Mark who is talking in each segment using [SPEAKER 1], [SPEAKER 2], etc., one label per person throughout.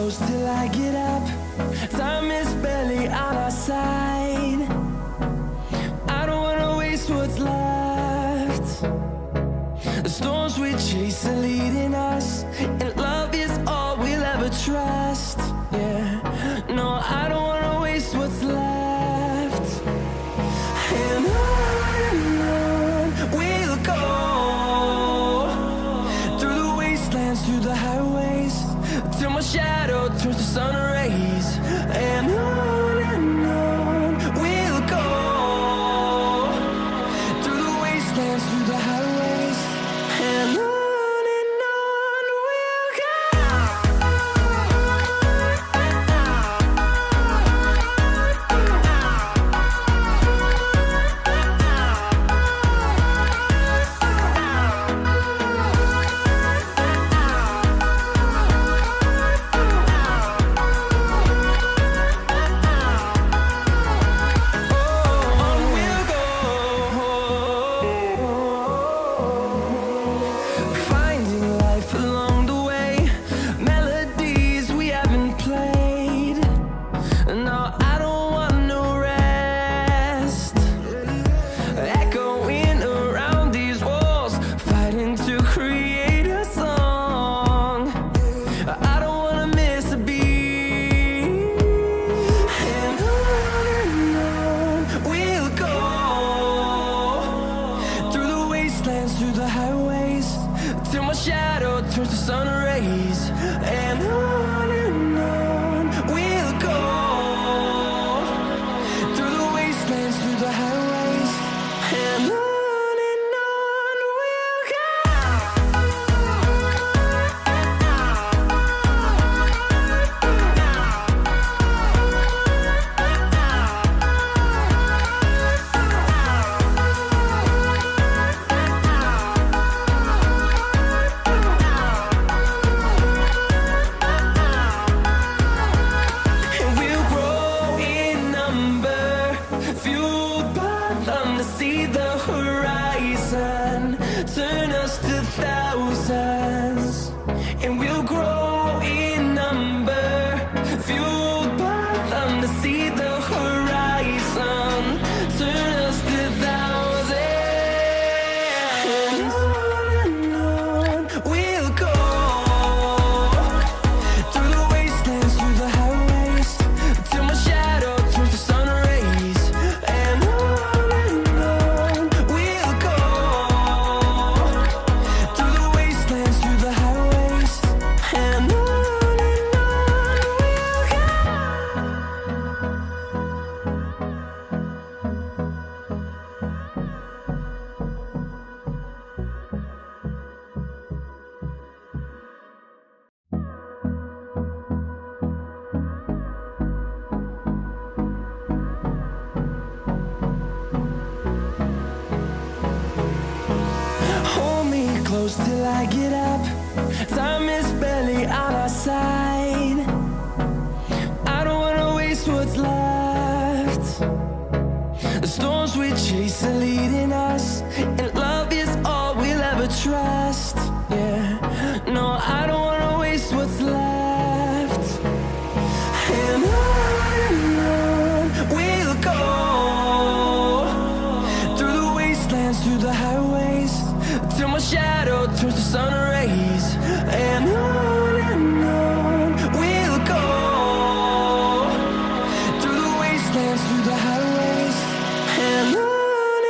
[SPEAKER 1] close till I get up. Time is barely on our side. I don't wanna waste what's left. The storms we chase are leading us, and love is all we'll ever trust. Yeah, no, I don't wanna waste what's left. And on we'll go, through the wastelands, through the highways, till my shadow turns to sun rays. And on we'll go, through the wastelands, through the highways, and on we'll go. Through the highways, till my shadow turns to sun rays. And on we'll go, through the wastelands, through the highways, and on we'll go. See the horizon turn us to thousands, and we'll grow in number, fueled by them to see the horizon turn us to thousands. And on we'll go, through the wastelands, through the highways, till my shadow turns to sun rays. And close till I get up. Time is barely on our side. I don't wanna waste what's left. The storms we chase are leading us, and love is all we'll ever trust. Yeah, no, I don't wanna waste what's left. And on we'll go, through the wastelands, through the highways, till my shadow turns to sun rays. And on we'll go, through the wastelands, through the highways, and on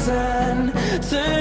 [SPEAKER 1] sun, turn